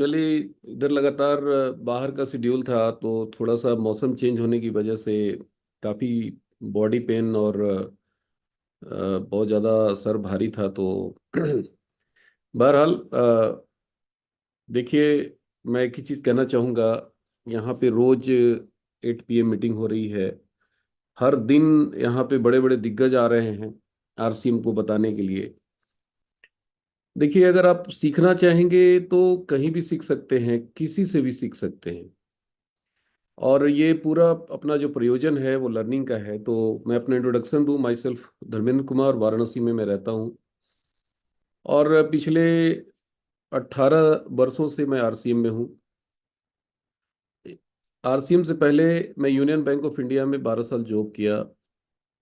Actually इधर लगातार बाहर का शेड्यूल था, तो थोड़ा सा मौसम चेंज होने की वजह से काफ़ी बॉडी पेन और बहुत ज़्यादा सर भारी था। तो बहरहाल देखिए, मैं एक ही चीज़ कहना चाहूँगा। यहाँ पे रोज 8 PM मीटिंग हो रही है। हर दिन यहाँ पे बड़े बड़े दिग्गज आ रहे हैं आरसीएम को बताने के लिए। देखिए, अगर आप सीखना चाहेंगे तो कहीं भी सीख सकते हैं, किसी से भी सीख सकते हैं। और ये पूरा अपना जो प्रयोजन है वो लर्निंग का है। तो मैं अपना इंट्रोडक्शन दूं। माई सेल्फ धर्मेंद्र कुमार, वाराणसी में मैं रहता हूं। और पिछले 18 वर्षों से मैं आरसीएम में हूं। आरसीएम से पहले मैं यूनियन बैंक ऑफ इंडिया में 12 साल जॉब किया।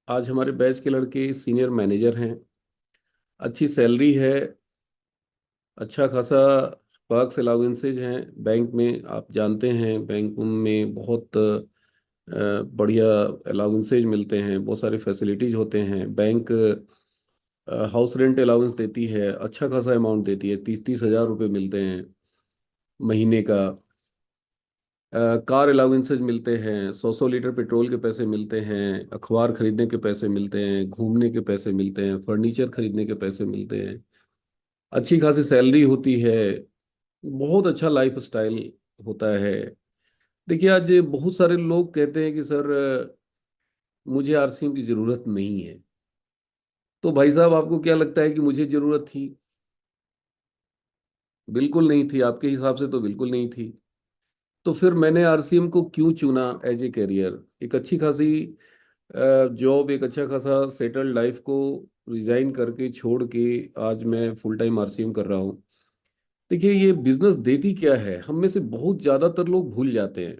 आज हमारे बैच के लड़के सीनियर मैनेजर हैं। अच्छी सैलरी है। अच्छा खासा पर्क्स अलाउंसेज हैं बैंक में। आप जानते हैं बैंक में बहुत बढ़िया अलाउंसेज मिलते हैं, बहुत सारे फैसिलिटीज होते हैं। बैंक हाउस रेंट अलाउंस देती है, अच्छा खासा अमाउंट देती है, 30-30 हज़ार रुपये मिलते हैं महीने का। कार अलाउंसेज मिलते हैं, 100-100 लीटर पेट्रोल के पैसे मिलते हैं, अखबार खरीदने के पैसे मिलते हैं, घूमने के पैसे मिलते हैं, फर्नीचर खरीदने के पैसे मिलते हैं। अच्छी खासी सैलरी होती है। बहुत अच्छा लाइफ स्टाइल होता है। देखिए, आज बहुत सारे लोग कहते हैं कि सर मुझे आरसीएम की जरूरत नहीं है। तो भाई साहब, आपको क्या लगता है कि मुझे जरूरत थी? बिल्कुल नहीं थी। आपके हिसाब से तो बिल्कुल नहीं थी। तो फिर मैंने आरसीएम को क्यों चुना एज ए करियर? एक अच्छी खासी जॉब, एक अच्छा खासा सेटल्ड लाइफ को रिजाइन करके छोड़ के आज मैं फुल टाइम आरसीएम कर रहा हूँ। देखिए, ये बिजनेस देती क्या है, हम में से बहुत ज्यादातर लोग भूल जाते हैं।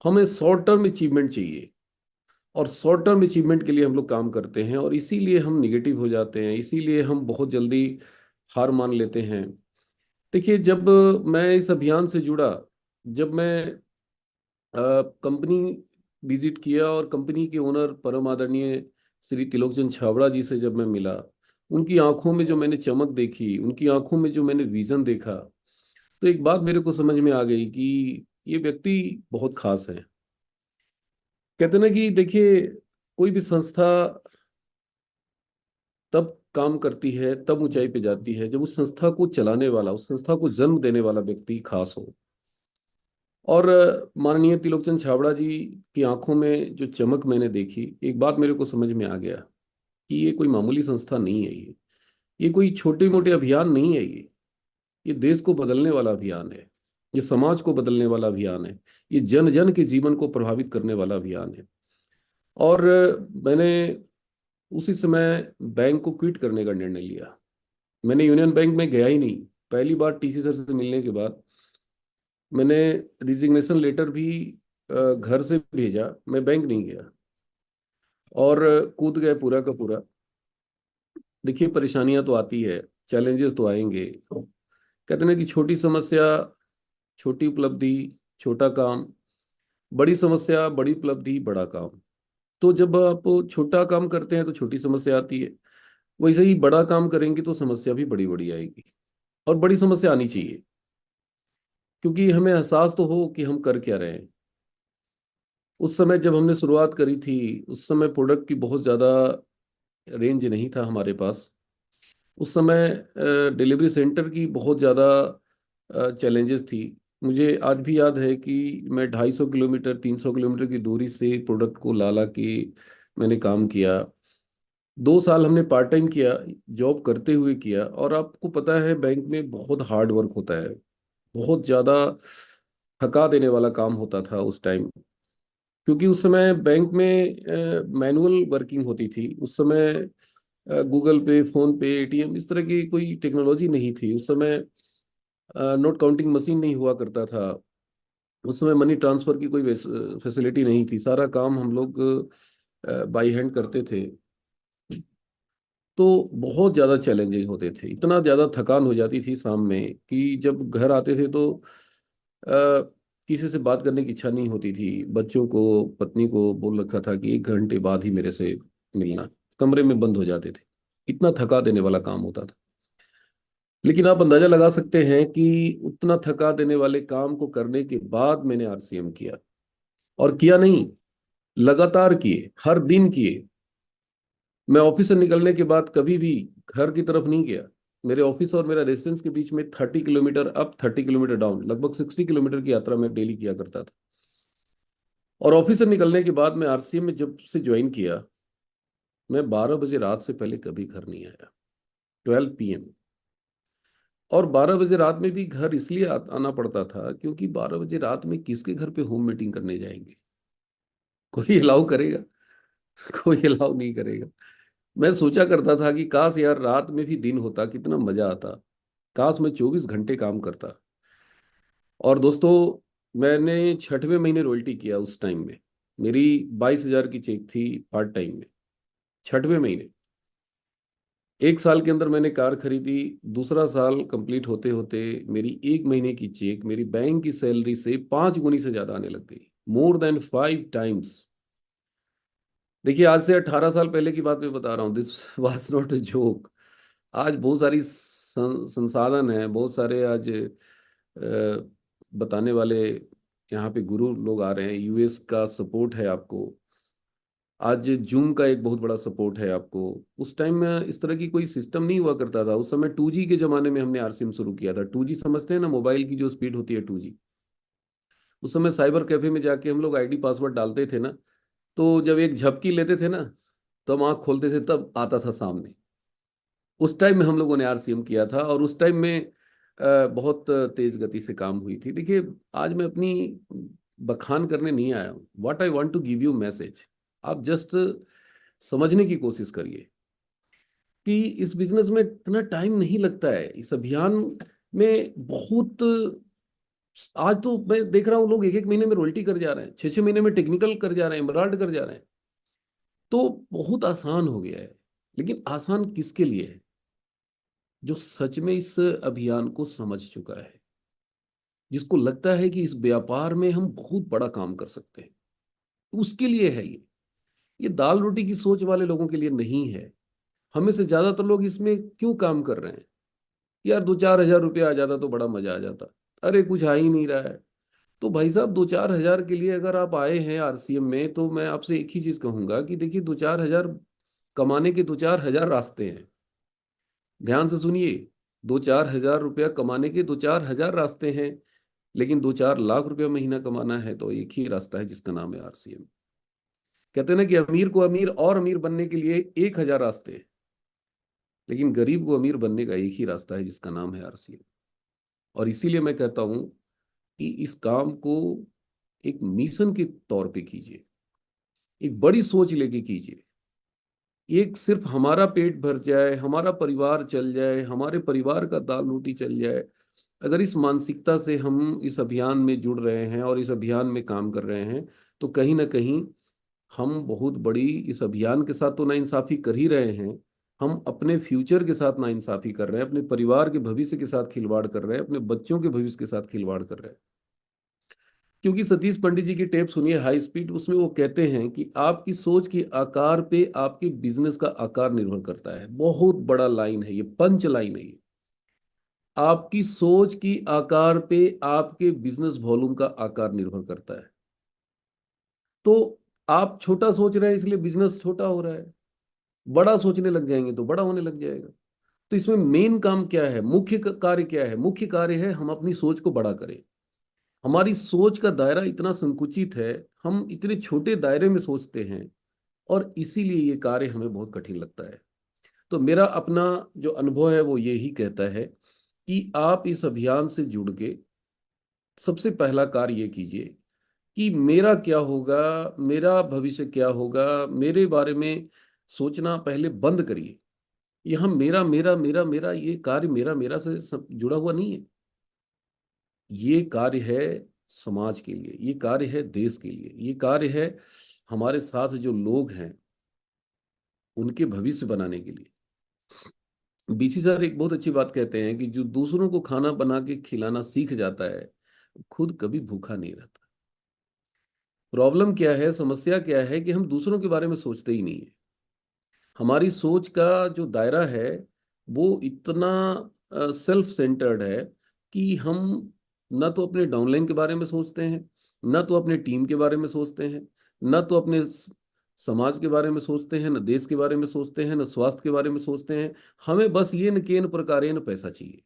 हमें शॉर्ट टर्म अचीवमेंट चाहिए, और शॉर्ट टर्म अचीवमेंट के लिए हम लोग काम करते हैं, और इसीलिए हम निगेटिव हो जाते हैं, इसीलिए हम बहुत जल्दी हार मान लेते हैं। देखिए, जब मैं इस अभियान से जुड़ा, जब मैं कंपनी विजिट किया और कंपनी के ओनर परम आदरणीय श्री त्रिलोकचंद छाबड़ा जी से जब मैं मिला, उनकी आंखों में जो मैंने चमक देखी, उनकी आंखों में जो मैंने विजन देखा, तो एक बात मेरे को समझ में आ गई कि ये व्यक्ति बहुत खास है। कहते ना कि देखिए, कोई भी संस्था तब काम करती है, तब ऊंचाई पे जाती है, जब उस संस्था को चलाने वाला, उस संस्था को जन्म देने वाला व्यक्ति खास हो। और माननीय त्रिलोकचंद छाबड़ा जी की आंखों में जो चमक मैंने देखी, एक बात मेरे को समझ में आ गया कि ये कोई मामूली संस्था नहीं है। ये कोई छोटे मोटे अभियान नहीं है। ये देश को बदलने वाला अभियान है। ये समाज को बदलने वाला अभियान है। ये जन जन के जीवन को प्रभावित करने वाला अभियान है। और मैंने उसी समय बैंक को क्विट करने का निर्णय लिया। मैंने यूनियन बैंक में गया ही नहीं। पहली बार टीसी सर से मिलने के बाद मैंने रिजिग्नेशन लेटर भी घर से भेजा, मैं बैंक नहीं गया। और कूद गए पूरा का पूरा। देखिए, परेशानियां तो आती है, चैलेंजेस तो आएंगे। कहते हैं कि छोटी समस्या, छोटी उपलब्धि, छोटा काम, बड़ी समस्या, बड़ी उपलब्धि, बड़ा काम। तो जब आप छोटा काम करते हैं तो छोटी समस्या आती है। वैसे ही बड़ा काम करेंगे तो समस्या भी बड़ी बड़ी आएगी। और बड़ी समस्या आनी चाहिए, क्योंकि हमें एहसास तो हो कि हम कर क्या रहे हैं। उस समय जब हमने शुरुआत करी थी, उस समय प्रोडक्ट की बहुत ज़्यादा रेंज नहीं था हमारे पास। उस समय डिलीवरी सेंटर की बहुत ज़्यादा चैलेंजेस थी। मुझे आज भी याद है कि मैं 250 किलोमीटर 300 किलोमीटर की दूरी से प्रोडक्ट को ला ला के मैंने काम किया। 2 साल हमने पार्ट टाइम किया, जॉब करते हुए किया। और आपको पता है, बैंक में बहुत हार्ड वर्क होता है। बहुत ज़्यादा थका देने वाला काम होता था उस टाइम। क्योंकि उस समय बैंक में मैनुअल वर्किंग होती थी। उस समय गूगल पे, फोन पे, एटीएम, इस तरह की कोई टेक्नोलॉजी नहीं थी उस समय। नोट काउंटिंग मशीन नहीं हुआ करता था। उस समय मनी ट्रांसफर की कोई फैसिलिटी नहीं थी। सारा काम हम लोग बाई हैंड करते थे। तो बहुत ज़्यादा चैलेंजेस होते थे, इतना ज़्यादा थकान हो जाती थी शाम में कि जब घर आते थे तो किसी से बात करने की इच्छा नहीं होती थी। बच्चों को, पत्नी को बोल रखा था कि 1 घंटे बाद ही मेरे से मिलना। कमरे में बंद हो जाते थे। इतना थका देने वाला काम होता था। लेकिन आप अंदाजा लगा सकते हैं कि उतना थका देने वाले काम को करने के बाद मैंने आरसीएम किया। और किया नहीं, लगातार किए, हर दिन किए। मैं ऑफिस से निकलने के बाद कभी भी घर की तरफ नहीं गया। मेरे ऑफिस और मेरा रेसिडेंस के बीच में 30 किलोमीटर अप, 30 किलोमीटर डाउन, लगभग 60 किलोमीटर की यात्रा मैं डेली किया करता था। और ऑफिस से निकलने के बाद मैं आरसीएम में जब से ज्वाइन किया, मैं 12 बजे रात से पहले कभी घर नहीं आया। 12 PM। और 12 बजे रात में भी घर इसलिए आना पड़ता था क्योंकि 12 बजे रात में किसके घर पे होम मीटिंग करने जाएंगे? कोई अलाउ करेगा? कोई अलाउ नहीं करेगा। मैं सोचा करता था कि काश यार रात में भी दिन होता, कितना मजा आता। काश मैं 24 घंटे काम करता। और दोस्तों, मैंने 6वें महीने रॉयल्टी किया उस टाइम में। मेरी 22,000 की चेक थी पार्ट टाइम में। 6वें महीने, 1 साल के अंदर मैंने कार खरीदी। दूसरा साल कंप्लीट होते होते मेरी 1 महीने की चेक मेरी बैंक की सैलरी से 5 गुनी से ज्यादा आने लग गई। more than 5 times। देखिए, आज से 18 साल पहले की बात मैं बता रहा हूँ। This was not a joke. आज बहुत सारी संसाधन है, बहुत सारे आज बताने वाले यहाँ पे गुरु लोग आ रहे हैं। यूएस का सपोर्ट है आपको। आज जूम का एक बहुत बड़ा सपोर्ट है आपको। उस टाइम में इस तरह की कोई सिस्टम नहीं हुआ करता था। उस समय 2G के जमाने में हमने आरसीएम शुरू किया था। 2G समझते हैं ना, मोबाइल की जो स्पीड होती है 2G। उस समय साइबर कैफे में जाके हम लोग आईडी पासवर्ड डालते थे ना, तो जब एक झपकी लेते थे ना, तो हम आँख खोलते थे तब आता था सामने। उस टाइम में हम लोगों ने आरसीएम किया था। और उस टाइम में बहुत तेज गति से काम हुई थी। देखिए, आज मैं अपनी बखान करने नहीं आया हूँ। What I want to give you message. आप जस्ट समझने की कोशिश करिए कि इस बिजनेस में इतना टाइम नहीं लगता है। इस अभियान में बहुत, आज तो मैं देख रहा हूँ लोग 1-1 महीने में रॉयल्टी कर जा रहे हैं, 6-6 महीने में टेक्निकल कर जा रहे हैं, एमराल्ड कर जा रहे हैं। तो बहुत आसान हो गया है। लेकिन आसान किसके लिए है? जो सच में इस अभियान को समझ चुका है, जिसको लगता है कि इस व्यापार में हम बहुत बड़ा काम कर सकते हैं, उसके लिए है ये दाल रोटी की सोच वाले लोगों के लिए नहीं है। हमें से ज्यादातर लोग इसमें क्यों काम कर रहे हैं? यार 2-4 हज़ार रुपया आ जाता तो बड़ा मजा आ जाता। अरे कुछ आ ही नहीं रहा है। तो भाई साहब, 2-4 हज़ार के लिए अगर आप आए हैं आरसीएम में, तो मैं आपसे एक ही चीज कहूंगा कि देखिए, 2-4 हज़ार कमाने के 2-4 हज़ार रास्ते हैं। ध्यान से सुनिए। 2-4 हज़ार रुपया कमाने के 2-4 हज़ार रास्ते हैं। लेकिन 2-4 लाख रुपया महीना कमाना है तो एक ही रास्ता है, जिसका नाम है आरसीएम। कहते हैं ना कि अमीर को अमीर और अमीर बनने के लिए 1,000 रास्ते हैं, लेकिन गरीब को अमीर बनने का एक ही रास्ता है, जिसका नाम है आरसीएम। और इसीलिए मैं कहता हूं कि इस काम को एक मिशन के तौर पे कीजिए। एक बड़ी सोच लेके कीजिए। एक सिर्फ हमारा पेट भर जाए, हमारा परिवार चल जाए, हमारे परिवार का दाल रोटी चल जाए, अगर इस मानसिकता से हम इस अभियान में जुड़ रहे हैं और इस अभियान में काम कर रहे हैं, तो कहीं ना कहीं हम बहुत बड़ी इस अभियान के साथ तो नाइंसाफी कर ही रहे हैं। हम अपने फ्यूचर के साथ नाइंसाफी कर रहे हैं, अपने परिवार के भविष्य के साथ खिलवाड़ कर रहे हैं, अपने बच्चों के भविष्य के साथ खिलवाड़ कर रहे हैं। क्योंकि सतीश पंडित जी की टेप सुनिए, हाई स्पीड, उसमें वो कहते हैं कि आपकी सोच के आकार पे आपके बिजनेस का आकार निर्भर करता है। बहुत बड़ा लाइन है ये, पंच लाइन है ये। आपकी सोच की आकार पे आपके बिजनेस वॉल्यूम का आकार निर्भर करता है। तो आप छोटा सोच रहे हैं इसलिए बिजनेस छोटा हो रहा है। बड़ा सोचने लग जाएंगे तो बड़ा होने लग जाएगा। तो इसमें मेन काम क्या है, मुख्य कार्य क्या है? मुख्य कार्य है हम अपनी सोच को बड़ा करें। हमारी सोच का दायरा इतना संकुचित है, हम इतने छोटे दायरे में सोचते हैं, और इसीलिए ये कार्य हमें बहुत कठिन लगता है। तो मेरा अपना जो अनुभव है वो यही कहता है कि आप इस अभियान से जुड़ के सबसे पहला कार्य ये कीजिए कि मेरा क्या होगा, मेरा भविष्य क्या होगा, मेरे बारे में सोचना पहले बंद करिए। यहाँ मेरा मेरा मेरा मेरा ये कार्य मेरा मेरा से सब जुड़ा हुआ नहीं है। ये कार्य है समाज के लिए, ये कार्य है देश के लिए, ये कार्य है हमारे साथ जो लोग हैं उनके भविष्य बनाने के लिए। बीसी सर एक बहुत अच्छी बात कहते हैं कि जो दूसरों को खाना बना के खिलाना सीख जाता है, खुद कभी भूखा नहीं रहता। प्रॉब्लम क्या है, समस्या क्या है कि हम दूसरों के बारे में सोचते ही नहीं है। हमारी सोच का जो दायरा है वो इतना सेल्फ सेंटर्ड है कि हम ना तो अपने डाउनलाइन के बारे में सोचते हैं, ना तो अपने टीम के बारे में सोचते हैं, ना तो अपने समाज के बारे में सोचते हैं, ना देश के बारे में सोचते हैं, ना स्वास्थ्य के बारे में सोचते हैं। हमें बस ये न केन प्रकारेण पैसा चाहिए।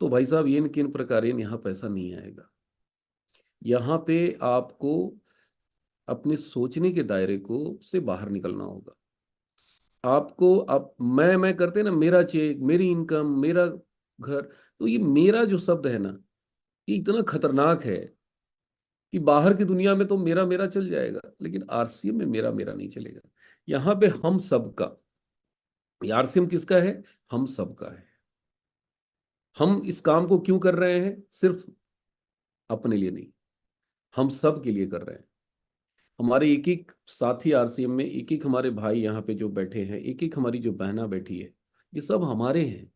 तो भाई साहब, ये न केन प्रकारेण यहाँ पैसा नहीं आएगा। यहाँ पे आपको अपने सोचने के दायरे को से बाहर निकलना होगा। आपको आप मैं करते ना, मेरा चेक, मेरी इनकम, मेरा घर। तो ये मेरा जो शब्द है ना, ये इतना खतरनाक है कि बाहर की दुनिया में तो मेरा मेरा चल जाएगा, लेकिन आरसीएम में मेरा मेरा नहीं चलेगा। यहाँ पे हम सबका, आरसीएम किसका है? हम सबका है। हम इस काम को क्यों कर रहे हैं? सिर्फ अपने लिए नहीं, हम सब के लिए कर रहे हैं। हमारे एक एक साथी आरसीएम में, एक एक हमारे भाई यहाँ पे जो बैठे हैं, एक एक हमारी जो बहना बैठी है, ये सब हमारे हैं।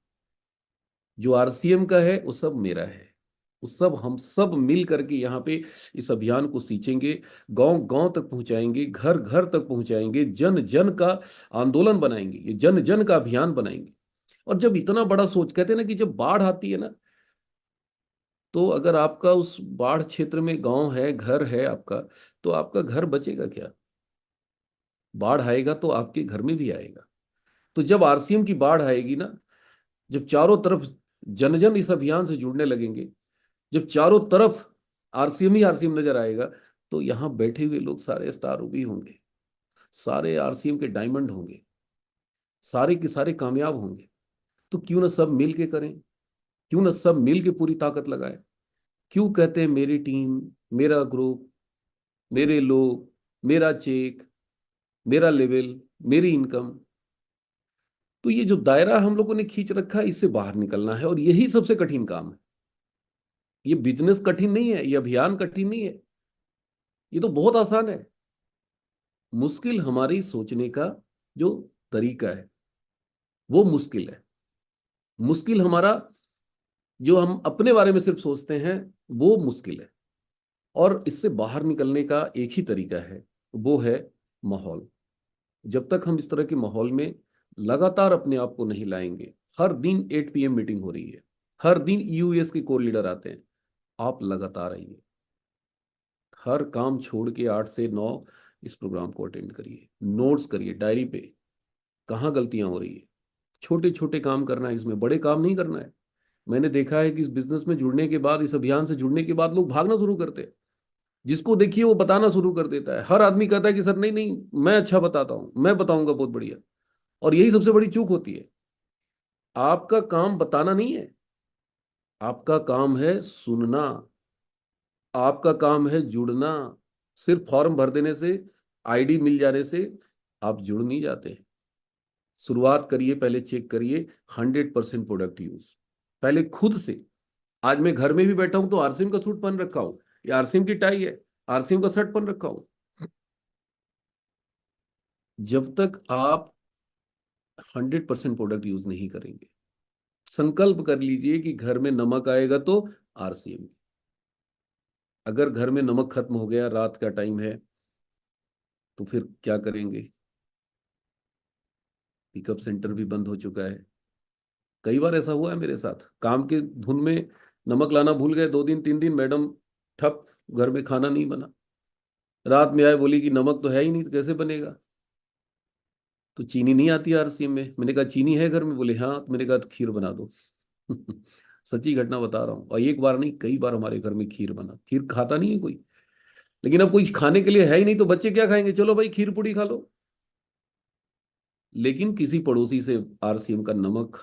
जो आरसीएम का है वो सब मेरा है। वो सब हम सब मिल करके यहाँ पे इस अभियान को सींचेंगे, गांव गांव तक पहुंचाएंगे, घर घर तक पहुंचाएंगे, जन जन का आंदोलन बनाएंगे, ये जन जन का अभियान बनाएंगे। और जब इतना बड़ा सोच, कहते हैं ना कि जब बाढ़ आती है ना, तो अगर आपका उस बाढ़ क्षेत्र में गांव है, घर है आपका, तो आपका घर बचेगा क्या? बाढ़ आएगा तो आपके घर में भी आएगा। तो जब आरसीएम की बाढ़ आएगी ना, जब चारों तरफ जन जन इस अभियान से जुड़ने लगेंगे, जब चारों तरफ आरसीएम ही आरसीएम नजर आएगा, तो यहां बैठे हुए लोग सारे स्टार रूबी होंगे, सारे आरसीएम के डायमंड होंगे, सारे के सारे कामयाब होंगे। तो क्यों ना सब मिल के करें? क्यों ना सब मिल के पूरी ताकत लगाए? क्यों कहते हैं मेरी टीम, मेरा ग्रुप, मेरे लोग, मेरा चेक, मेरा लेवल, मेरी इनकम? तो ये जो दायरा हम लोगों ने खींच रखा है, इससे बाहर निकलना है, और यही सबसे कठिन काम है। ये बिजनेस कठिन नहीं है, ये अभियान कठिन नहीं है, ये तो बहुत आसान है। मुश्किल हमारी सोचने का जो तरीका है, वो मुश्किल है। मुश्किल हमारा जो हम अपने बारे में सिर्फ सोचते हैं, वो मुश्किल है। और इससे बाहर निकलने का एक ही तरीका है, वो है माहौल। जब तक हम इस तरह के माहौल में लगातार अपने आप को नहीं लाएंगे, हर दिन 8 PM मीटिंग हो रही है, हर दिन यूएस के कोर लीडर आते हैं, आप लगातार आइए, हर काम छोड़ के 8 से 9 इस प्रोग्राम को अटेंड करिए, नोट्स करिए डायरी पे, कहाँ गलतियां हो रही है। छोटे छोटे काम करना है, इसमें बड़े काम नहीं करना है। मैंने देखा है कि इस बिजनेस में जुड़ने के बाद, इस अभियान से जुड़ने के बाद लोग भागना शुरू करते हैं। जिसको देखिए वो बताना शुरू कर देता है, हर आदमी कहता है कि सर नहीं नहीं, मैं अच्छा बताता हूं, मैं बताऊंगा बहुत बढ़िया। और यही सबसे बड़ी चूक होती है। आपका काम बताना नहीं है, आपका काम है सुनना, आपका काम है जुड़ना। सिर्फ फॉर्म भर देने से, आईडी मिल जाने से आप जुड़ नहीं जाते। शुरुआत करिए, पहले चेक करिए 100% प्रोडक्ट यूज, पहले खुद से। आज मैं घर में भी बैठा हूं तो आरसीएम का सूट पहन रखा हूं, ये आरसीएम की टाई है, आरसीएम का शर्ट पहन रखा हूं। जब तक आप 100% प्रोडक्ट यूज नहीं करेंगे, संकल्प कर लीजिए कि घर में नमक आएगा तो आरसीएम। अगर घर में नमक खत्म हो गया, रात का टाइम है, तो फिर क्या करेंगे? पिकअप सेंटर भी बंद हो चुका है। कई बार ऐसा हुआ है मेरे साथ, काम के धुन में नमक लाना भूल गए, 2 दिन 3 दिन मैडम ठप, घर में खाना नहीं बना। रात में आए, बोली कि नमक तो है ही नहीं, तो कैसे बनेगा? तो चीनी नहीं आती आरसीएम में। मैंने कहा चीनी है घर में? बोले हाँ। तो मैंने कहा तो खीर बना दो। सच्ची घटना बता रहा हूँ, और एक बार नहीं कई बार हमारे घर में खीर बना। खीर खाता नहीं है कोई, लेकिन अब कोई खाने के लिए है ही नहीं, तो बच्चे क्या खाएंगे? चलो भाई खीर पूड़ी खा लो। लेकिन किसी पड़ोसी से आरसीएम का नमक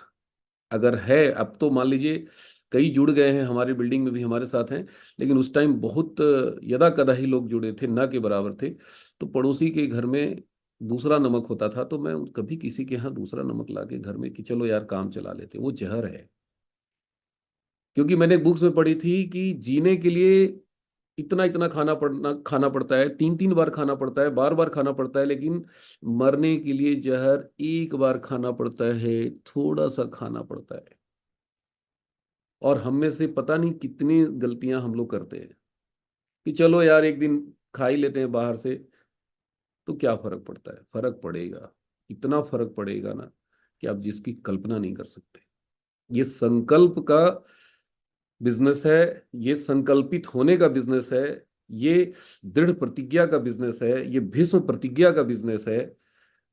अगर है, अब तो मान लीजिए कई जुड़ गए हैं, हमारी बिल्डिंग में भी हमारे साथ हैं, लेकिन उस टाइम बहुत यदा कदा ही लोग जुड़े थे, ना के बराबर थे। तो पड़ोसी के घर में दूसरा नमक होता था, तो मैं कभी किसी के यहाँ दूसरा नमक ला के घर में कि चलो यार काम चला लेते, वो जहर है। क्योंकि मैंने बुक्स में पढ़ी थी कि जीने के लिए इतना इतना खाना पड़ता है, 3 3 बार खाना पड़ता है, बार बार खाना पड़ता है, लेकिन मरने के लिए जहर एक बार खाना पड़ता है, थोड़ा सा खाना पड़ता है। और हम में से पता नहीं कितनी गलतियां हम लोग करते हैं कि चलो यार एक दिन खा ही लेते हैं बाहर से। तो क्या फर्क पड़ता है? फर्क पड़ेगा, इतना फर्क पड़ेगा ना कि आप जिसकी कल्पना नहीं कर सकते। ये संकल्प का बिजनेस है, ये संकल्पित होने का बिजनेस है, ये दृढ़ प्रतिज्ञा का बिजनेस है, ये भीष्म प्रतिज्ञा का बिजनेस है।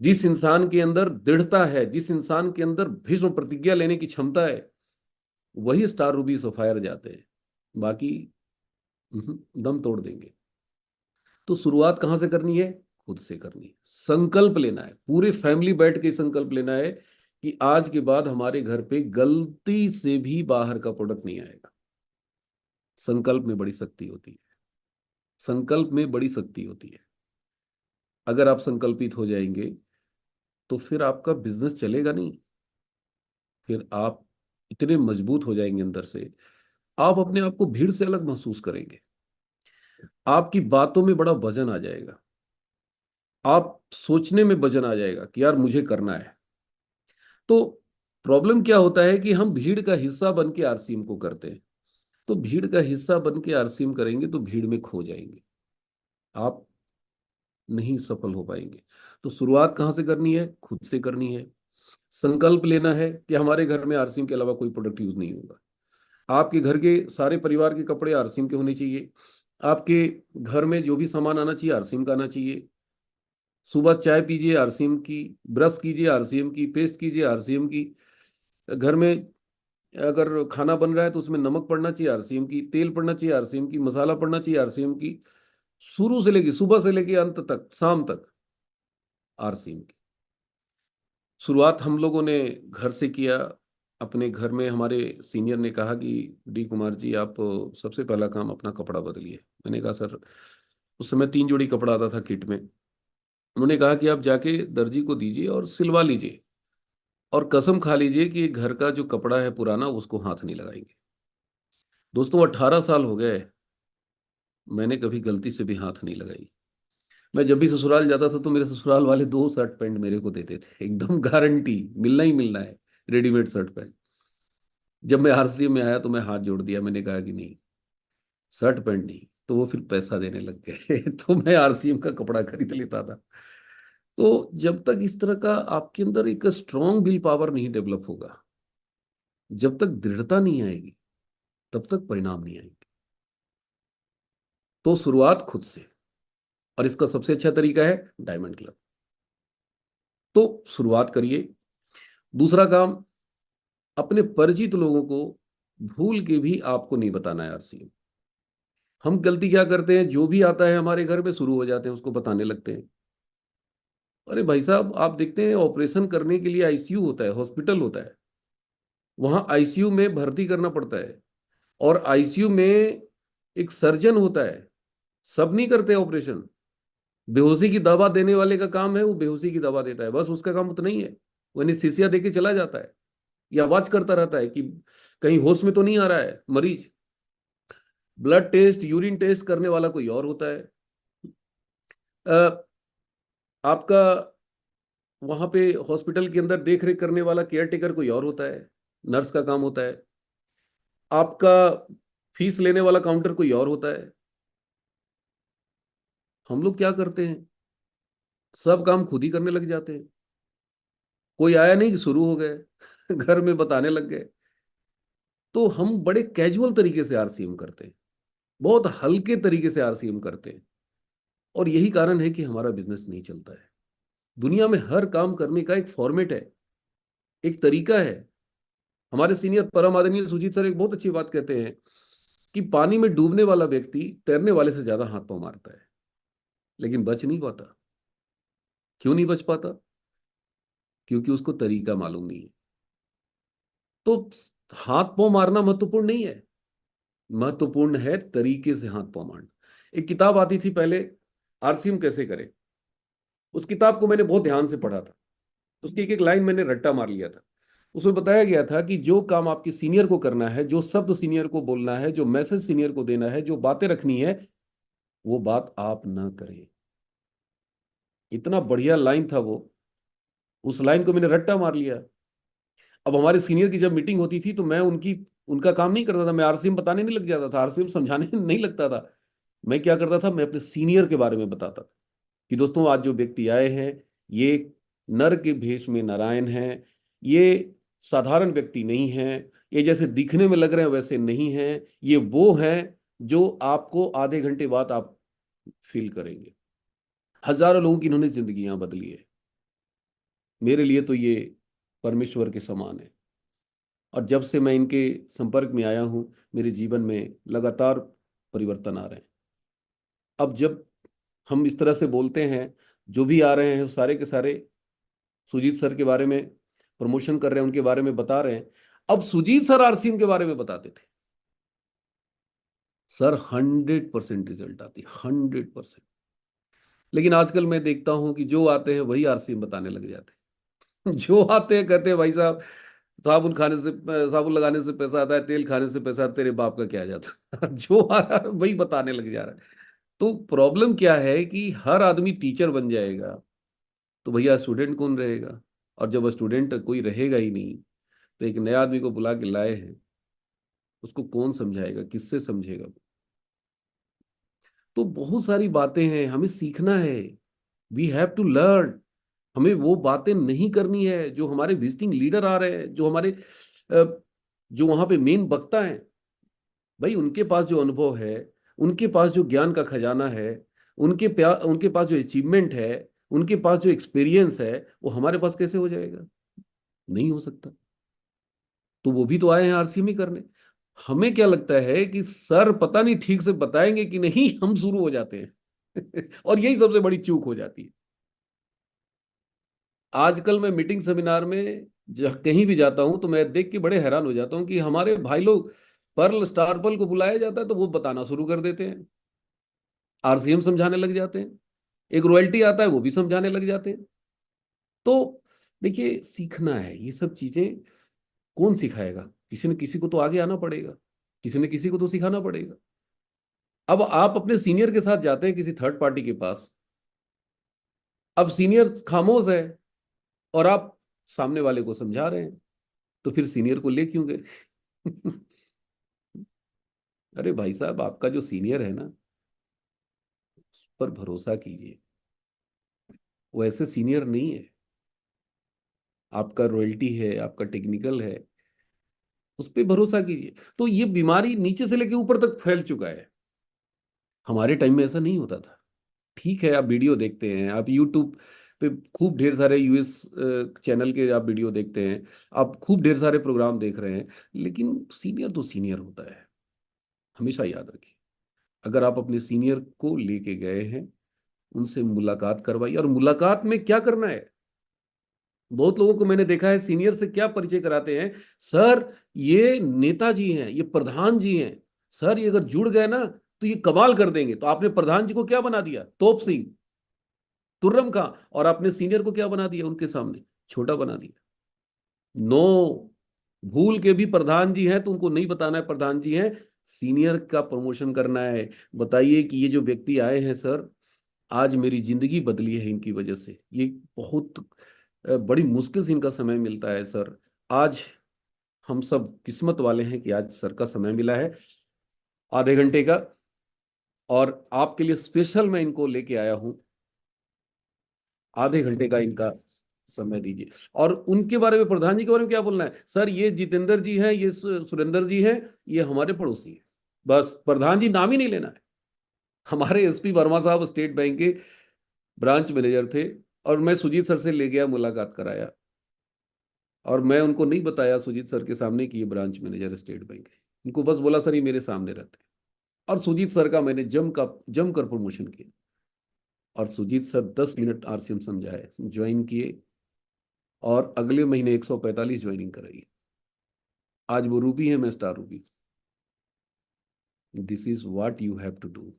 जिस इंसान के अंदर दृढ़ता है, जिस इंसान के अंदर भीष्म प्रतिज्ञा लेने की क्षमता है, वही स्टार रूबी सफायर जाते हैं। बाकी दम तोड़ देंगे। तो शुरुआत कहां से करनी है? खुद से करनी है। संकल्प लेना है, पूरी फैमिली बैठ के संकल्प लेना है कि आज के बाद हमारे घर पे गलती से भी बाहर का प्रोडक्ट नहीं आएगा। संकल्प में बड़ी शक्ति होती है। संकल्प में बड़ी शक्ति होती है। अगर आप संकल्पित हो जाएंगे तो फिर आपका बिजनेस चलेगा नहीं। फिर आप इतने मजबूत हो जाएंगे अंदर से, आप अपने आप को भीड़ से अलग महसूस करेंगे। आपकी बातों में बड़ा वजन आ जाएगा। आप सोचने में वजन आ जाएगा कि यार मुझे करना है। तो प्रॉब्लम क्या होता है कि हम भीड़ का हिस्सा बन के आरसीएम को करते हैं। तो भीड़ का हिस्सा बन के आरसीएम करेंगे तो भीड़ में खो जाएंगे, आप नहीं सफल हो पाएंगे। तो शुरुआत कहां से करनी है? खुद से करनी है। संकल्प लेना है कि हमारे घर में आरसीएम के अलावा कोई प्रोडक्ट यूज नहीं होगा। आपके घर के सारे परिवार के कपड़े आरसीएम के होने चाहिए। आपके घर में जो भी सामान आना चाहिए आरसीएम का आना चाहिए। सुबह चाय पीजिए आरसीएम की, ब्रश कीजिए आरसीएम की, पेस्ट कीजिए आरसीएम की। घर में अगर खाना बन रहा है तो उसमें नमक पड़ना चाहिए आरसीएम की, तेल पड़ना चाहिए आरसीएम की, मसाला पड़ना चाहिए आरसीएम की। शुरू से लेके सुबह से लेके अंत तक, शाम तक आरसीएम की। शुरुआत हम लोगों ने घर से किया। अपने घर में हमारे सीनियर ने कहा कि डी कुमार जी आप सबसे पहला काम अपना कपड़ा बदलिए। मैंने कहा सर, उस समय 3 जोड़ी कपड़ा आता था किट में। उन्होंने कहा कि आप जाके दर्जी को दीजिए और सिलवा लीजिए, और कसम खा लीजिए कि घर का जो कपड़ा है पुराना उसको हाथ नहीं लगाएंगे। दोस्तों 18 साल हो गए, मैंने कभी गलती से भी हाथ नहीं लगाई। मैं जब भी ससुराल जाता था तो मेरे ससुराल वाले 2 शर्ट पैंट मेरे को देते थे, एकदम गारंटी, मिलना ही मिलना है, रेडीमेड शर्ट पैंट। जब मैं आरसीएम में आया तो मैं हाथ जोड़ दिया, मैंने कहा कि नहीं, शर्ट पैंट नहीं। तो वो फिर पैसा देने लग गए तो मैं आरसीएम का कपड़ा खरीद लेता था। तो जब तक इस तरह का आपके अंदर एक स्ट्रॉन्ग विल पावर नहीं डेवलप होगा, जब तक दृढ़ता नहीं आएगी, तब तक परिणाम नहीं आएंगे। तो शुरुआत खुद से, और इसका सबसे अच्छा तरीका है डायमंड क्लब। तो शुरुआत करिए। दूसरा काम, अपने परिचित लोगों को भूल के भी आपको नहीं बताना है आरसीएम। हम गलती क्या करते हैं, जो भी आता है हमारे घर में शुरू हो जाते हैं उसको बताने लगते हैं। अरे भाई साहब, आप देखते हैं ऑपरेशन करने के लिए आईसीयू होता है, हॉस्पिटल होता है, वहां आईसीयू में भर्ती करना पड़ता है, और आईसीयू में एक सर्जन होता है। सब नहीं करते ऑपरेशन। बेहोशी की दवा देने वाले का काम है, वो बेहोशी की दवा देता है, बस उसका काम उतना ही है। वो एनेस्थीसिया देके चला जाता है, या आवाज करता रहता है कि कहीं होश में तो नहीं आ रहा है मरीज। ब्लड टेस्ट, यूरिन टेस्ट करने वाला कोई और होता है। अ, आपका वहां पे हॉस्पिटल के अंदर देख रेख करने वाला केयर टेकर कोई और होता है, नर्स का काम होता है। आपका फीस लेने वाला काउंटर कोई और होता है। हम लोग क्या करते हैं, सब काम खुद ही करने लग जाते हैं। कोई आया नहीं कि शुरू हो गए घर में बताने लग गए। तो हम बड़े कैजुअल तरीके से आरसीएम करते हैं, बहुत हल्के तरीके से आरसीएम करते हैं, और यही कारण है कि हमारा बिजनेस नहीं चलता है। दुनिया में हर काम करने का एक फॉर्मेट है, एक तरीका है। हमारे सीनियर परम आदरणीय सुजीत सर एक बहुत अच्छी बात कहते हैं कि पानी में डूबने वाला व्यक्ति तैरने वाले से ज्यादा हाथ पांव मारता है, लेकिन बच नहीं पाता। क्यों नहीं बच पाता? क्योंकि उसको तरीका मालूम नहीं है। तो हाथ पांव मारना महत्वपूर्ण नहीं है, महत्वपूर्ण है तरीके से हाथ पांव मारना। एक किताब आती थी पहले, आरसीएम कैसे करें। उस किताब को मैंने बहुत ध्यान से पढ़ा था। उसकी एक एक लाइन मैंने रट्टा मार लिया था। उसमें बताया गया था कि जो काम आपके सीनियर को करना है, जो शब्द सीनियर को बोलना है, जो मैसेज सीनियर को देना है, जो बातें रखनी है, वो बात आप ना करें। इतना बढ़िया लाइन था वो, उस लाइन को मैंने रट्टा मार लिया। अब हमारे सीनियर की जब मीटिंग होती थी तो मैं उनका काम नहीं करता था, मैं आरसीएम बताने नहीं लग जाता था, आरसीएम समझाने नहीं लगता था। मैं क्या करता था, मैं अपने सीनियर के बारे में बताता था कि दोस्तों आज जो व्यक्ति आए हैं, ये नर के भेष में नारायण हैं। ये साधारण व्यक्ति नहीं हैं, ये जैसे दिखने में लग रहे हैं वैसे नहीं हैं, ये वो हैं जो आपको आधे घंटे बाद आप फील करेंगे। हजारों लोगों की इन्होंने जिंदगियां बदली है। मेरे लिए तो ये परमेश्वर के समान है। और जब से मैं इनके संपर्क में आया हूं, मेरे जीवन में लगातार परिवर्तन आ रहे हैं। अब जब हम इस तरह से बोलते हैं, जो भी आ रहे हैं वो सारे के सारे सुजीत सर के बारे में प्रमोशन कर रहे हैं, उनके बारे में बता रहे हैं। अब सुजीत सर आरसीएम के बारे में बताते थे, सर 100% रिजल्ट आती, 100%। लेकिन आजकल मैं देखता हूं कि जो आते हैं वही आरसीएम बताने लग जाते हैं। जो आते हैं कहते हैं भाई साहब, साबुन खाने से, साबुन लगाने से पैसा आता है, तेल खाने से पैसा, तेरे बाप का क्या जाता। जो आ रहा है वही बताने लग जा रहा है। तो प्रॉब्लम क्या है कि हर आदमी टीचर बन जाएगा तो भैया स्टूडेंट कौन रहेगा? और जब स्टूडेंट कोई रहेगा ही नहीं, तो एक नया आदमी को बुला के लाए हैं, उसको कौन समझाएगा, किससे समझेगा? तो बहुत सारी बातें हैं, हमें सीखना है। We have to learn. हमें वो बातें नहीं करनी है जो हमारे विजिटिंग लीडर आ रहे हैं, जो हमारे जो वहां पे मेन वक्ता है। भाई उनके पास जो अनुभव है, उनके पास जो ज्ञान का खजाना है, उनके पास जो अचीवमेंट है, उनके पास जो एक्सपीरियंस है, वो हमारे पास कैसे हो जाएगा? नहीं हो सकता। तो वो भी तो आए हैं आरसीएम करने। हमें क्या लगता है कि सर पता नहीं ठीक से बताएंगे कि नहीं, हम शुरू हो जाते हैं। और यही सबसे बड़ी चूक हो जाती है। आजकल मैं मीटिंग सेमिनार में कहीं भी जाता हूं तो मैं देख के बड़े हैरान हो जाता हूं कि हमारे भाई लोग, पर्ल स्टार पर्ल को बुलाया जाता है तो वो बताना शुरू कर देते हैं, आरसीएम समझाने लग जाते हैं। एक रॉयल्टी आता है वो भी समझाने लग जाते हैं। तो देखिए, सीखना है ये सब चीजें। कौन सिखाएगा? किसी न किसी को तो आगे आना पड़ेगा, किसी न किसी को तो सिखाना पड़ेगा। अब आप अपने सीनियर के साथ जाते हैं किसी थर्ड पार्टी के पास, अब सीनियर खामोश है और आप सामने वाले को समझा रहे हैं, तो फिर सीनियर को ले क्यों गए? अरे भाई साहब, आपका जो सीनियर है ना, उस पर भरोसा कीजिए। वो ऐसे सीनियर नहीं है। आपका रॉयल्टी है, आपका टेक्निकल है, उस पर भरोसा कीजिए। तो ये बीमारी नीचे से लेकर ऊपर तक फैल चुका है। हमारे टाइम में ऐसा नहीं होता था। ठीक है, आप वीडियो देखते हैं, आप यूट्यूब पे खूब ढेर सारे यूएस चैनल के आप वीडियो देखते हैं, आप खूब ढेर सारे प्रोग्राम देख रहे हैं, लेकिन सीनियर तो सीनियर होता है। हमेशा याद रखिए, अगर आप अपने सीनियर को लेके गए हैं, उनसे मुलाकात करवाइए। और मुलाकात में क्या करना है? बहुत लोगों को मैंने देखा है, सीनियर से क्या परिचय कराते हैं, सर ये नेताजी हैं, ये प्रधान जी हैं, सर ये अगर जुड़ गए ना तो ये कमाल कर देंगे। तो आपने प्रधान जी को क्या बना दिया? तोप सिंह, तुर्रम खां। और आपने सीनियर को क्या बना दिया उनके सामने? छोटा बना दिया। नो, भूल के भी प्रधान जी हैं तो उनको नहीं बताना है प्रधान जी हैं, सीनियर का प्रमोशन करना है। बताइए कि ये जो व्यक्ति आए हैं सर, आज मेरी जिंदगी बदली है इनकी वजह से। ये बहुत बड़ी मुश्किल से इनका समय मिलता है सर। आज हम सब किस्मत वाले हैं कि आज सर का समय मिला है, आधे घंटे का। और आपके लिए स्पेशल मैं इनको लेके आया हूं, आधे घंटे का इनका समय दीजिए। और उनके बारे में, प्रधान जी के बारे में क्या बोलना है? सर ये जितेंद्र जी हैं, ये सुरेंद्र जी हैं, ये हमारे पड़ोसी हैं। बस प्रधान जी नाम ही नहीं लेना है। हमारे एसपी वर्मा साहब स्टेट बैंक के ब्रांच मैनेजर थे, और मैं सुजीत सर से ले गया, मुलाकात कराया, और मैं उनको नहीं बताया सुजीत सर के सामने कि ये ब्रांच मैनेजर स्टेट बैंक है। उनको बस बोला सर ये मेरे सामने रहते हैं। और सुजीत सर का मैंने जमकर प्रमोशन किया। और सुजीत सर 10 मिनट आरसीएम समझाए, ज्वाइन किए, और अगले महीने 145 ज्वाइनिंग कराई। आज वो रूबी है, मैं star Ruby. This is what you have to do.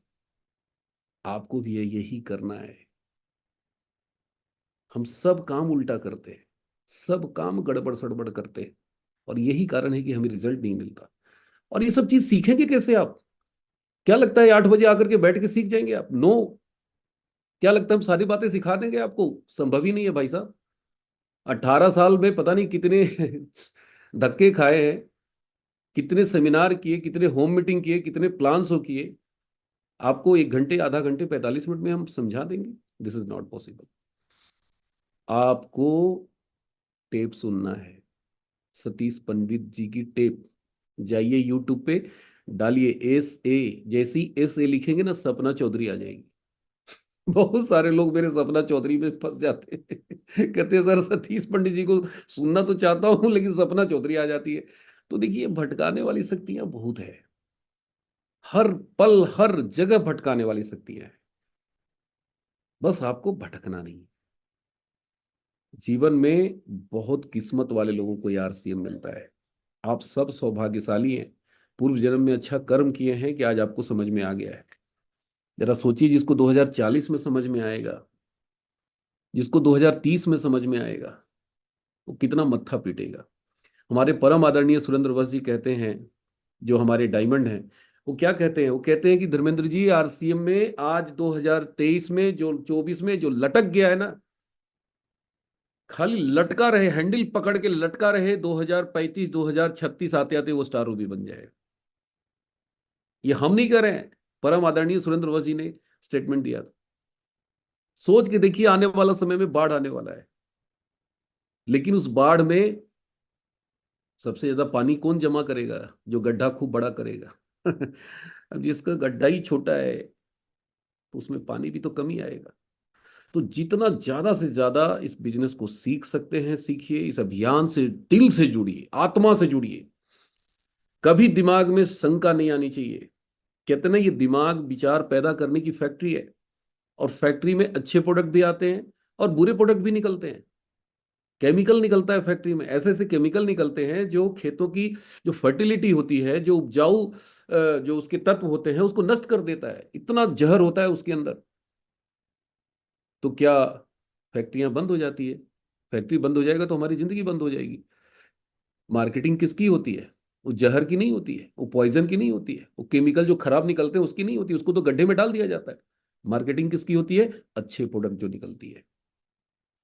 आपको भी यही करना है। हम सब काम उल्टा करते हैं, सब काम गड़बड़ सड़बड़ करते हैं, और यही कारण है कि हमें रिजल्ट नहीं मिलता। और ये सब चीज सीखेंगे कैसे आप? क्या लगता है 8 बजे आकर के बैठ के सीख जाएंगे आप? नो। क्या लगता है हम सारी बातें सिखा देंगे आपको? संभव ही नहीं है भाई साहब। 18 साल में पता नहीं कितने धक्के खाए हैं, कितने सेमिनार किए, कितने होम मीटिंग किए, कितने प्लान्स हो किए। आपको 1 घंटे, आधा घंटे, 45 मिनट में हम समझा देंगे? This is not possible. आपको टेप सुनना है, सतीश पंडित जी की टेप। जाइए यूट्यूब पे, डालिए एस ए, जैसी एस ए लिखेंगे ना सपना चौधरी आ जाएगी। बहुत सारे लोग मेरे सपना चौधरी में फंस जाते हैं कहते हैं सर सतीश पंडित जी को सुनना तो चाहता हूं लेकिन सपना चौधरी आ जाती है। तो देखिए भटकाने वाली शक्तियां बहुत है, हर पल हर जगह भटकाने वाली शक्तियां हैं। बस आपको भटकना नहीं। जीवन में बहुत किस्मत वाले लोगों को ये आरसीएम मिलता है। आप सब सौभाग्यशाली हैं, पूर्व जन्म में अच्छा कर्म किए हैं कि आज आपको समझ में आ गया है। जरा सोचिए, जिसको 2040 में समझ में आएगा, जिसको 2030 में समझ में आएगा, वो कितना मत्था पीटेगा। हमारे परम आदरणीय सुरेंद्र वस्त जी कहते हैं, जो हमारे डायमंड हैं, वो क्या कहते हैं, वो कहते हैं कि धर्मेंद्र जी आरसीएम में आज 2023 में जो 24 में जो लटक गया है ना, खाली लटका रहे, हैंडल पकड़ के लटका रहे, 2035 2036 आते आते वो स्टार भी बन जाए। ये हम नहीं कर रहे हैं, परम आदरणीय सुरेंद्र वस्त जी ने स्टेटमेंट दिया था। सोच के देखिए, आने वाला समय में बाढ़ आने वाला है, लेकिन उस बाढ़ में सबसे ज्यादा पानी कौन जमा करेगा? जो गड्ढा खूब बड़ा करेगा अब जिसका गड्ढा ही छोटा है तो उसमें पानी भी तो कमी आएगा। तो जितना ज्यादा से ज्यादा इस बिजनेस को सीख सकते हैं सीखिए, इस अभियान से दिल से जुड़िए, आत्मा से जुड़िए। कभी दिमाग में शंका नहीं आनी चाहिए। कहते ना, ये दिमाग विचार पैदा करने की फैक्ट्री है, और फैक्ट्री में अच्छे प्रोडक्ट भी आते हैं और बुरे प्रोडक्ट भी निकलते हैं। केमिकल निकलता है फैक्ट्री में, ऐसे ऐसे केमिकल निकलते हैं जो खेतों की जो फर्टिलिटी होती है, जो उपजाऊ जो उसके तत्व होते हैं उसको नष्ट कर देता है। इतना जहर होता है उसके अंदर। तो क्या फैक्ट्रियां बंद हो जाती है? फैक्ट्री बंद हो जाएगा तो हमारी जिंदगी बंद हो जाएगी। मार्केटिंग किसकी होती है? वो जहर की नहीं होती है, वो पॉइजन की नहीं होती है, वो केमिकल जो खराब निकलते हैं उसकी नहीं होती, उसको तो गड्ढे में डाल दिया जाता है। मार्केटिंग किसकी होती है? अच्छे प्रोडक्ट जो निकलती है।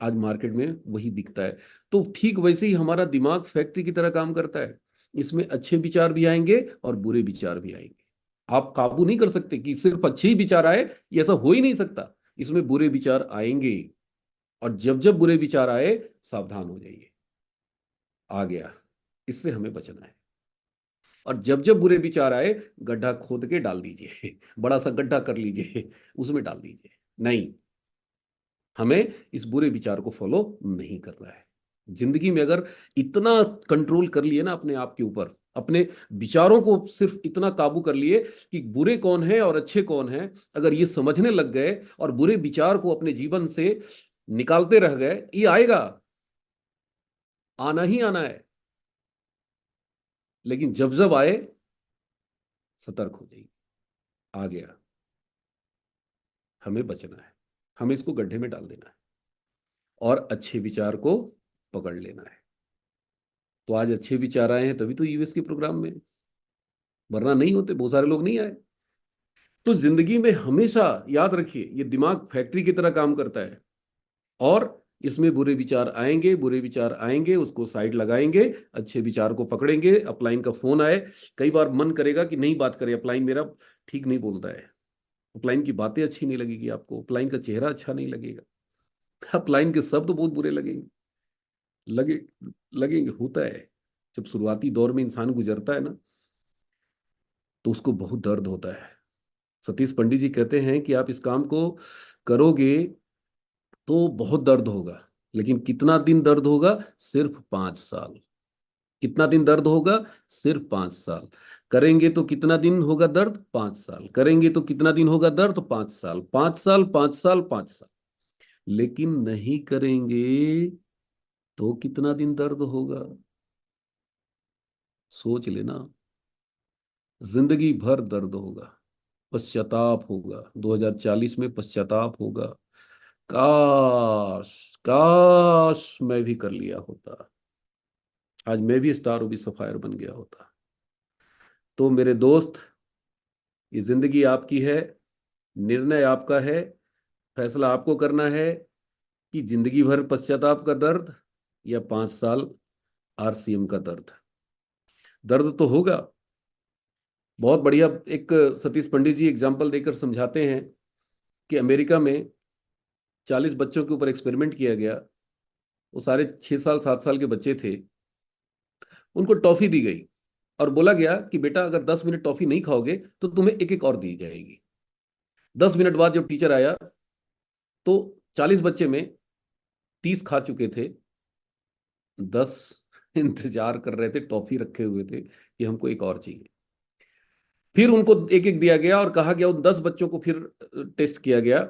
आज मार्केट में वही दिखता है। तो ठीक वैसे ही हमारा दिमाग फैक्ट्री की तरह काम करता है। इसमें अच्छे विचार भी आएंगे और बुरे विचार भी आएंगे। आप काबू नहीं कर सकते कि सिर्फ अच्छे ही विचार आए, ये ऐसा हो ही नहीं सकता। इसमें बुरे विचार आएंगे, और जब जब बुरे विचार आए, सावधान हो जाइए, आ गया, इससे हमें बचना है। और जब जब बुरे विचार आए, गड्ढा खोद के डाल दीजिए बड़ा सा गड्ढा कर लीजिए, उसमें डाल दीजिए। नहीं, हमें इस बुरे विचार को फॉलो नहीं करना है। जिंदगी में अगर इतना कंट्रोल कर लिए ना अपने आप के ऊपर, अपने विचारों को सिर्फ इतना काबू कर लिए कि बुरे कौन है और अच्छे कौन है, अगर ये समझने लग गए और बुरे विचार को अपने जीवन से निकालते रह गए, ये आएगा, आना ही आना है। लेकिन जब जब आए, सतर्क हो जाइए, आ गया, हमें बचना है, हमें इसको गड्ढे में डाल देना है और अच्छे विचार को पकड़ लेना है। तो आज अच्छे विचार आए हैं तभी तो यूएस के प्रोग्राम में, वरना नहीं होते, बहुत सारे लोग नहीं आए। तो जिंदगी में हमेशा याद रखिए, ये दिमाग फैक्ट्री की तरह काम करता है, और इसमें बुरे विचार आएंगे, बुरे विचार आएंगे, उसको साइड लगाएंगे, अच्छे विचार को पकड़ेंगे। अपलाइन का फोन आए, कई बार मन करेगा कि नहीं बात करें, अपलाइन मेरा ठीक नहीं बोलता है, अपलाइन की बातें अच्छी नहीं लगेगी आपको, अपलाइन का चेहरा अच्छा नहीं लगेगा, अपलाइन के शब्द बहुत बुरे लगेंगे, लगे लगेंगे। होता है, जब शुरुआती दौर में इंसान गुजरता है ना, तो उसको बहुत दर्द होता है। सतीश पंडित जी कहते हैं कि आप इस काम को करोगे तो बहुत दर्द होगा, लेकिन कितना दिन दर्द होगा? सिर्फ 5 साल। कितना दिन दर्द होगा? सिर्फ 5 साल। करेंगे तो कितना दिन होगा दर्द? 5 साल। करेंगे तो कितना दिन होगा दर्द? 5 साल, 5 साल, 5 साल, 5 साल। लेकिन नहीं करेंगे तो कितना दिन दर्द होगा? सोच लेना। जिंदगी भर दर्द होगा, पश्चाताप होगा, 2040 में पश्चाताप होगा। काश, काश मैं भी कर लिया होता, आज मैं भी स्टार रूबी सफायर बन गया होता। तो मेरे दोस्त, ये जिंदगी आपकी है, निर्णय आपका है, फैसला आपको करना है कि जिंदगी भर पश्चाताप का दर्द या 5 साल आरसीएम का दर्द। दर्द तो होगा। बहुत बढ़िया एक सतीश पंडित जी एग्जाम्पल देकर समझाते हैं कि अमेरिका में 40 बच्चों के ऊपर एक्सपेरिमेंट किया गया। वो सारे 6 साल 7 साल के बच्चे थे। उनको टॉफी दी गई और बोला गया कि बेटा अगर 10 मिनट टॉफी नहीं खाओगे तो तुम्हें एक एक और दी जाएगी। 10 मिनट बाद जब टीचर आया तो 40 बच्चे में 30 खा चुके थे, 10 इंतजार कर रहे थे, टॉफी रखे हुए थे कि हमको एक और चाहिए। फिर उनको एक एक दिया गया और कहा गया, उन 10 बच्चों को फिर टेस्ट किया गया।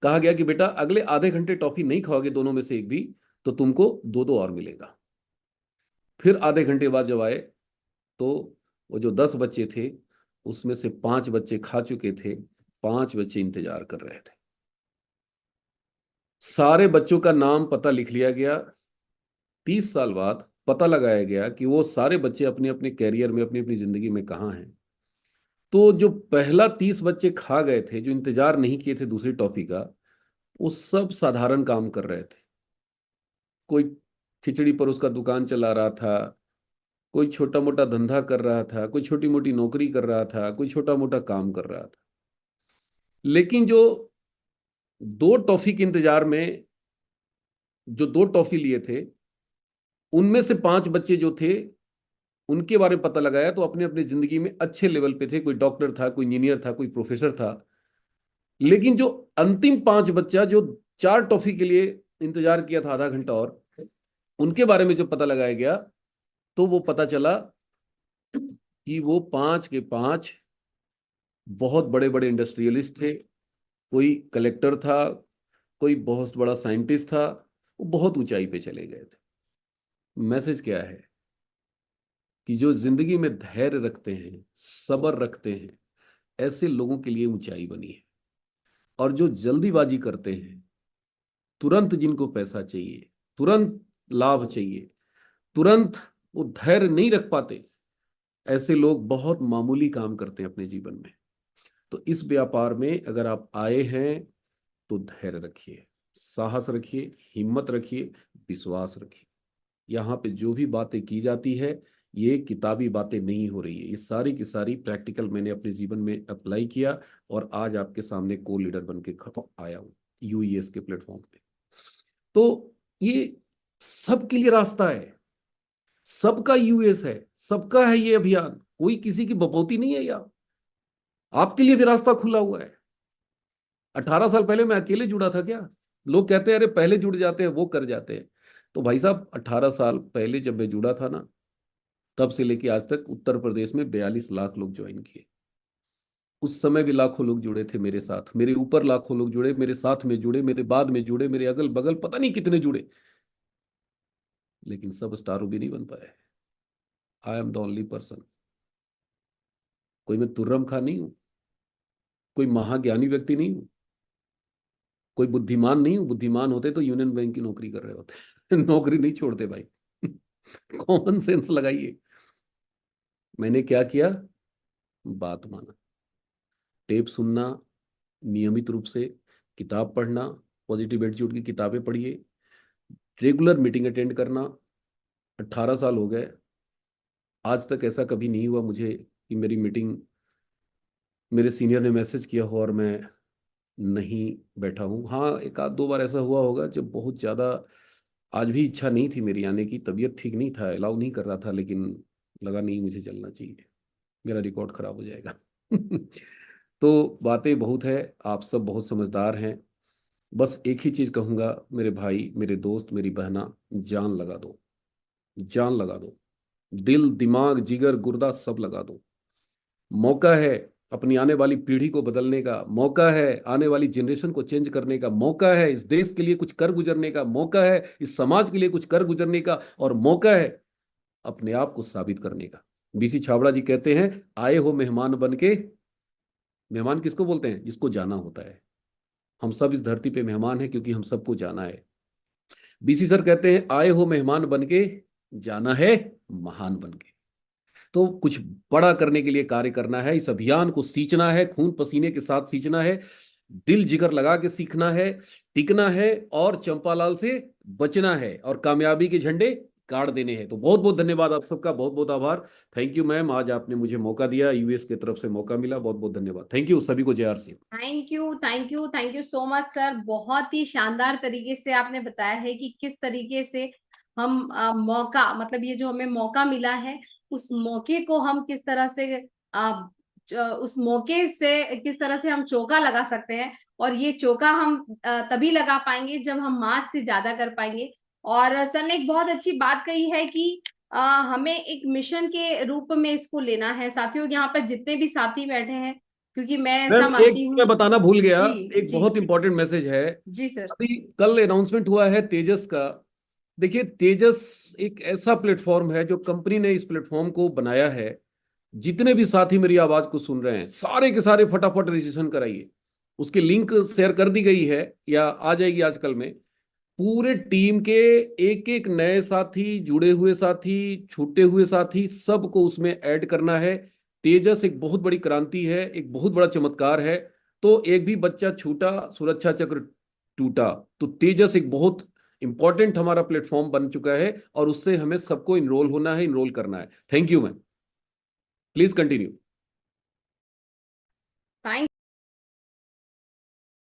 कहा गया कि बेटा अगले आधे घंटे टॉफी नहीं खाओगे दोनों में से एक भी, तो तुमको दो दो और मिलेगा। फिर आधे घंटे बाद जब आए तो वो जो 10 बच्चे थे उसमें से 5 बच्चे खा चुके थे, 5 बच्चे इंतजार कर रहे थे। सारे बच्चों का नाम पता लिख लिया गया। 30 साल बाद पता लगाया गया कि वो सारे बच्चे अपने अपने कैरियर में, अपनी अपनी जिंदगी में कहाँ हैं। तो जो पहला 30 बच्चे खा गए थे, जो इंतजार नहीं किए थे दूसरी टॉफी का, वो सब साधारण काम कर रहे थे। कोई खिचड़ी पर उसका दुकान चला रहा था, कोई छोटा मोटा धंधा कर रहा था, कोई छोटी मोटी नौकरी कर रहा था, कोई छोटा मोटा काम कर रहा था। लेकिन जो दो टॉफी के इंतजार में, जो दो टॉफी लिए थे, उनमें से 5 बच्चे जो थे उनके बारे में पता लगाया तो अपने अपने जिंदगी में अच्छे लेवल पे थे। कोई डॉक्टर था, कोई इंजीनियर था, कोई प्रोफेसर था। लेकिन जो अंतिम 5 बच्चा जो 4 टॉफी के लिए इंतजार किया था आधा घंटा और, उनके बारे में जब पता लगाया गया तो वो पता चला कि वो 5 के 5 बहुत बड़े बड़े इंडस्ट्रियलिस्ट थे। कोई कलेक्टर था, कोई बहुत बड़ा साइंटिस्ट था। वो बहुत ऊंचाई पे चले गए थे। मैसेज क्या है कि जो जिंदगी में धैर्य रखते हैं, सब्र रखते हैं, ऐसे लोगों के लिए ऊंचाई बनी है। और जो जल्दीबाजी करते हैं, तुरंत जिनको पैसा चाहिए, तुरंत लाभ चाहिए, तुरंत वो धैर्य नहीं रख पाते, ऐसे लोग बहुत मामूली काम करते हैं अपने जीवन में। तो इस व्यापार में अगर आप आए हैं तो धैर्य रखिए, साहस रखिए, हिम्मत रखिए, विश्वास रखिए। यहाँ पे जो भी बातें की जाती है ये किताबी बातें नहीं हो रही है, ये सारी की सारी प्रैक्टिकल मैंने अपने जीवन में अप्लाई किया और आज आपके सामने को लीडर बन के आया हूँ यूईएस के प्लेटफॉर्म पे। तो ये सबके लिए रास्ता है, सबका यूएस है, सबका है ये अभियान, कोई किसी की बपौती नहीं है यार। आपके लिए भी रास्ता खुला हुआ है। 18 साल पहले मैं अकेले जुड़ा था क्या? लोग कहते हैं अरे पहले जुड़ जाते हैं वो कर जाते हैं। तो भाई साहब 18 साल पहले जब मैं जुड़ा था ना, तब से लेके आज तक उत्तर प्रदेश में 42 लाख लोग ज्वाइन किए। उस समय भी लाखों लोग जुड़े थे मेरे साथ, मेरे ऊपर लाखों लोग जुड़े, मेरे साथ में जुड़े, मेरे बाद में जुड़े, मेरे अगल बगल पता नहीं कितने जुड़े, लेकिन सब स्टार भी नहीं बन पाए। I am the only person. कोई मैं तुर्रम खां नहीं हूं, कोई महाज्ञानी व्यक्ति नहीं हूं, कोई बुद्धिमान नहीं हूं। बुद्धिमान होते तो यूनियन बैंक की नौकरी कर रहे होते नौकरी नहीं छोड़ते भाई कॉमन सेंस लगाइए। मैंने क्या किया? बात माना, टेप सुनना, नियमित रूप से किताब पढ़ना, पॉजिटिव एटीट्यूड की किताबें पढ़िए, रेगुलर मीटिंग अटेंड करना। 18 साल हो गए, आज तक ऐसा कभी नहीं हुआ मुझे कि मेरी मीटिंग मेरे सीनियर ने मैसेज किया हो और मैं नहीं बैठा हूँ। हाँ, एक आध दो बार ऐसा हुआ होगा जब बहुत ज़्यादा, आज भी इच्छा नहीं थी मेरी आने की, तबीयत ठीक नहीं था, अलाउ नहीं कर रहा था, लेकिन लगा नहीं मुझे चलना चाहिए, मेरा रिकॉर्ड खराब हो जाएगा तो बातें बहुत है, आप सब बहुत समझदार हैं। बस एक ही चीज़ कहूँगा मेरे भाई, मेरे दोस्त, मेरी बहना, जान लगा दो, जान लगा दो, दिल दिमाग जिगर गुर्दा सब लगा दो। मौका है अपनी आने वाली पीढ़ी को बदलने का, मौका है आने वाली जनरेशन को चेंज करने का, मौका है इस देश के लिए कुछ कर गुजरने का, मौका है इस समाज के लिए कुछ कर गुजरने का, और मौका है अपने आप को साबित करने का। बीसी छाबड़ा जी कहते हैं, आए हो मेहमान बन के। मेहमान किसको बोलते हैं? जिसको जाना होता है। हम सब इस धरती पे मेहमान हैं क्योंकि हम सबको जाना है। बीसी सर कहते हैं, आए हो मेहमान बन के, जाना है महान बन के। तो कुछ बड़ा करने के लिए कार्य करना है, इस अभियान को सींचना है, खून पसीने के साथ सींचना है, दिल जिगर लगा के सीखना है, टिकना है और चंपालाल से बचना है और कामयाबी के झंडे गाड़ देने हैं। तो बहुत बहुत धन्यवाद आप सबका, बहुत बहुत आभार। थैंक यू मैम, आज आपने मुझे मौका दिया, यूएस की तरफ से मौका मिला, बहुत बहुत धन्यवाद। थैंक यू सभी को, जय R C. Thank you, thank you, thank you so much sir. बहुत ही शानदार तरीके से आपने बताया है कि किस तरीके से हम मौका, मतलब ये जो हमें मौका मिला है, उस मौके को हम किस तरह से उस मौके से किस तरह से हम चौका लगा सकते हैं। और ये चौका हम तभी लगा पाएंगे जब हम मार्च से ज्यादा कर पाएंगे। और सर ने एक बहुत अच्छी बात कही है कि हमें एक मिशन के रूप में इसको लेना है। साथियों, यहाँ पर जितने भी साथी बैठे हैं, क्योंकि मैं ऐसा मैम एक मानती चीज हूँ। मैं बताना भूल गया, जी। एक जी। बहुत इंपॉर्टेंट मैसेज है। जी सर। अभी कल अनाउंसमेंट हुआ है तेजस का। देखिए तेजस एक ऐसा प्लेटफॉर्म है जो कंपनी ने इस प्लेटफॉर्म को बनाया है। जितने भी साथी मेरी आवाज को सुन रहे हैं, सारे के सारे फटाफट रजिस्ट्रेशन कराइए। उसकी लिंक शेयर कर दी गई है या आ जाएगी आजकल में। पूरे टीम के एक एक नए साथी, जुड़े हुए साथी, छूटे हुए साथी, सबको उसमें ऐड करना है। तेजस एक बहुत बड़ी क्रांति है, एक बहुत बड़ा चमत्कार है। तो एक भी बच्चा छूटा, सुरक्षा चक्र टूटा। तो तेजस एक बहुत इंपॉर्टेंट हमारा प्लेटफॉर्म बन चुका है और उससे हमें सबको इनरोल होना है, इनरोल करना है। Thank you ma'am, please continue.